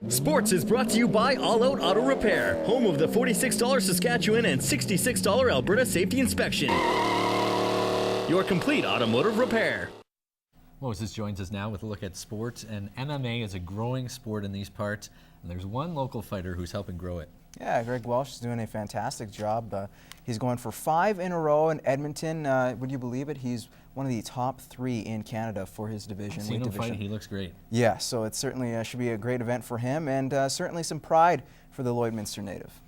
Sports is brought to you by All Out Auto Repair, home of the $46 Saskatchewan and $66 Alberta Safety Inspection. Your complete automotive repair. Moses joins us now with a look at sports, and MMA is a growing sport in these parts, and there's one local fighter who's helping grow it. Yeah, Greg Welsh is doing a fantastic job. He's going for 5 in a row in Edmonton. Would you believe it? He's one of the top 3 in Canada for his division. I've seen him fight. He looks great. Yeah, so it certainly should be a great event for him, and certainly some pride for the Lloydminster native.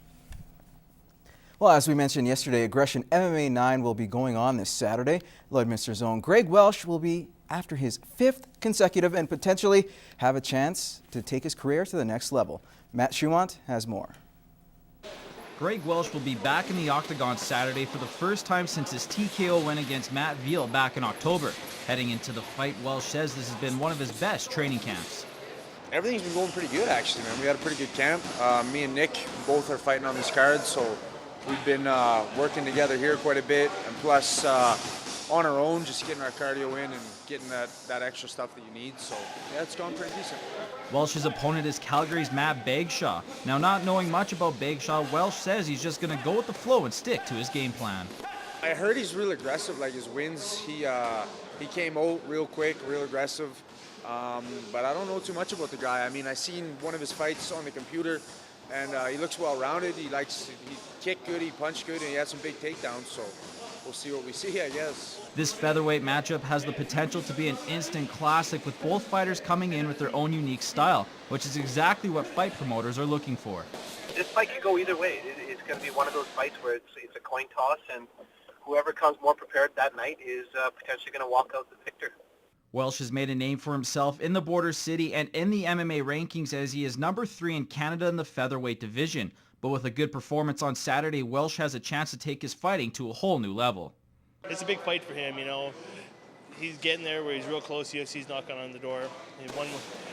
Well, as we mentioned yesterday, Aggression MMA 9 will be going on this Saturday. Lloydminster's own Greg Welsh will be after his 5th consecutive and potentially have a chance to take his career to the next level. Matt Schumont has more. Greg Welsh will be back in the octagon Saturday for the first time since his TKO win against Matt Veal back in October. Heading into the fight, Welsh says this has been one of his best training camps. Everything's been going pretty good, actually, man. We had a pretty good camp. Me and Nick both are fighting on this card, so we've been working together here quite a bit, and plus on our own, just getting our cardio in and getting that extra stuff that you need. So yeah, it's gone pretty decent. Welsh's opponent is Calgary's Matt Bagshaw. Now, not knowing much about Bagshaw, Welsh says he's just going to go with the flow and stick to his game plan. I heard he's real aggressive, like his wins. He came out real quick, real aggressive. But I don't know too much about the guy. I mean, I seen one of his fights on the computer, and he looks well-rounded. He kicked good, he punched good, and he had some big takedowns. So we'll see what we see, I guess. This featherweight matchup has the potential to be an instant classic, with both fighters coming in with their own unique style, which is exactly what fight promoters are looking for. This fight could go either way. It's going to be one of those fights where it's a coin toss, and whoever comes more prepared that night is potentially going to walk out the victor. Welsh has made a name for himself in the border city and in the MMA rankings, as he is number 3 in Canada in the featherweight division. But with a good performance on Saturday, Welsh has a chance to take his fighting to a whole new level. It's a big fight for him, you know. He's getting there where he's real close. UFC's knocking on the door.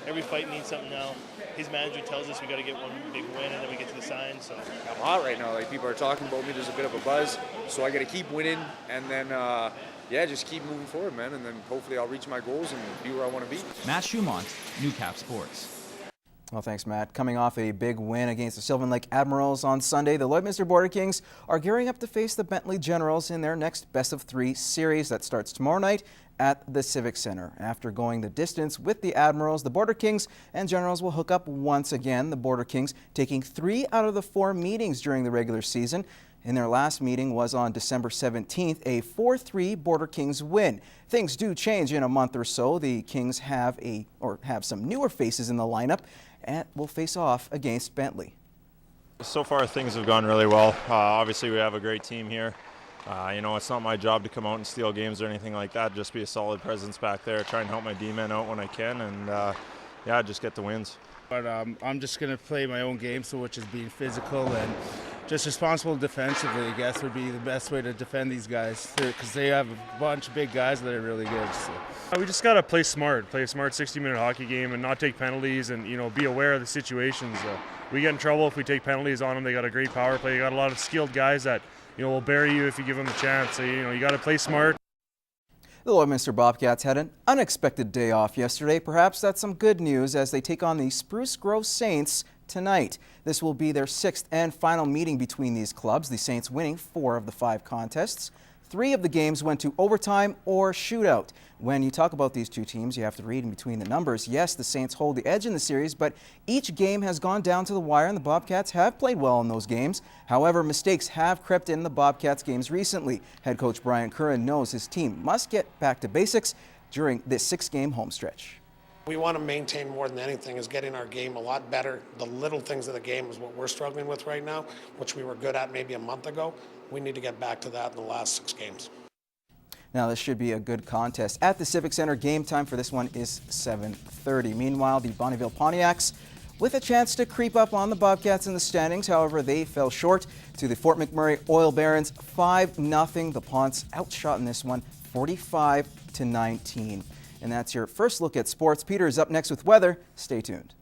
Every fight means something now. His manager tells us we got to get one big win and then we get to the sign. So I'm hot right now. Like, people are talking about me. There's a bit of a buzz. So I got to keep winning, and then just keep moving forward, man. And then hopefully I'll reach my goals and be where I want to be. Matt Schumont, Newcap Sports. Well, thanks, Matt. Coming off a big win against the Sylvan Lake Admirals on Sunday, the Lloydminster Border Kings are gearing up to face the Bentley Generals in their next best-of-3 series that starts tomorrow night at the Civic Center. After going the distance with the Admirals, the Border Kings and Generals will hook up once again. The Border Kings taking 3 out of the 4 meetings during the regular season. And their last meeting was on December 17th, a 4-3 Border Kings win. Things do change in a month or so. The Kings have some newer faces in the lineup and will face off against Bentley. So far things have gone really well. Obviously we have a great team here. It's not my job to come out and steal games or anything like that. Just be a solid presence back there, try and help my D-men out when I can, and just get the wins. But I'm just going to play my own game, which is being physical and just responsible defensively, I guess, would be the best way to defend these guys, because they have a bunch of big guys that are really good. So. We just got to play a smart 60-minute hockey game and not take penalties, and be aware of the situations. We get in trouble if we take penalties on them. They got a great power play. They got a lot of skilled guys that will bury you if you give them a chance. So you got to play smart. The Lloydminster Bobcats had an unexpected day off yesterday. Perhaps that's some good news as they take on the Spruce Grove Saints tonight. This will be their 6th and final meeting between these clubs, the Saints winning 4 of the 5 contests. 3 of the games went to overtime or shootout. When you talk about these two teams, you have to read in between the numbers. Yes, the Saints hold the edge in the series, but each game has gone down to the wire, and the Bobcats have played well in those games. However, mistakes have crept in the Bobcats games recently. Head coach Brian Curran knows his team must get back to basics during this 6-game home stretch. We want to maintain more than anything is getting our game a lot better. The little things of the game is what we're struggling with right now, which we were good at maybe a month ago. We need to get back to that in the last 6 games. Now, this should be a good contest. At the Civic Center, game time for this one is 7:30. Meanwhile, the Bonneville Pontiacs with a chance to creep up on the Bobcats in the standings. However, they fell short to the Fort McMurray Oil Barons 5-0. The Ponts outshot in this one 45-19. And that's your first look at sports. Peter is up next with weather. Stay tuned.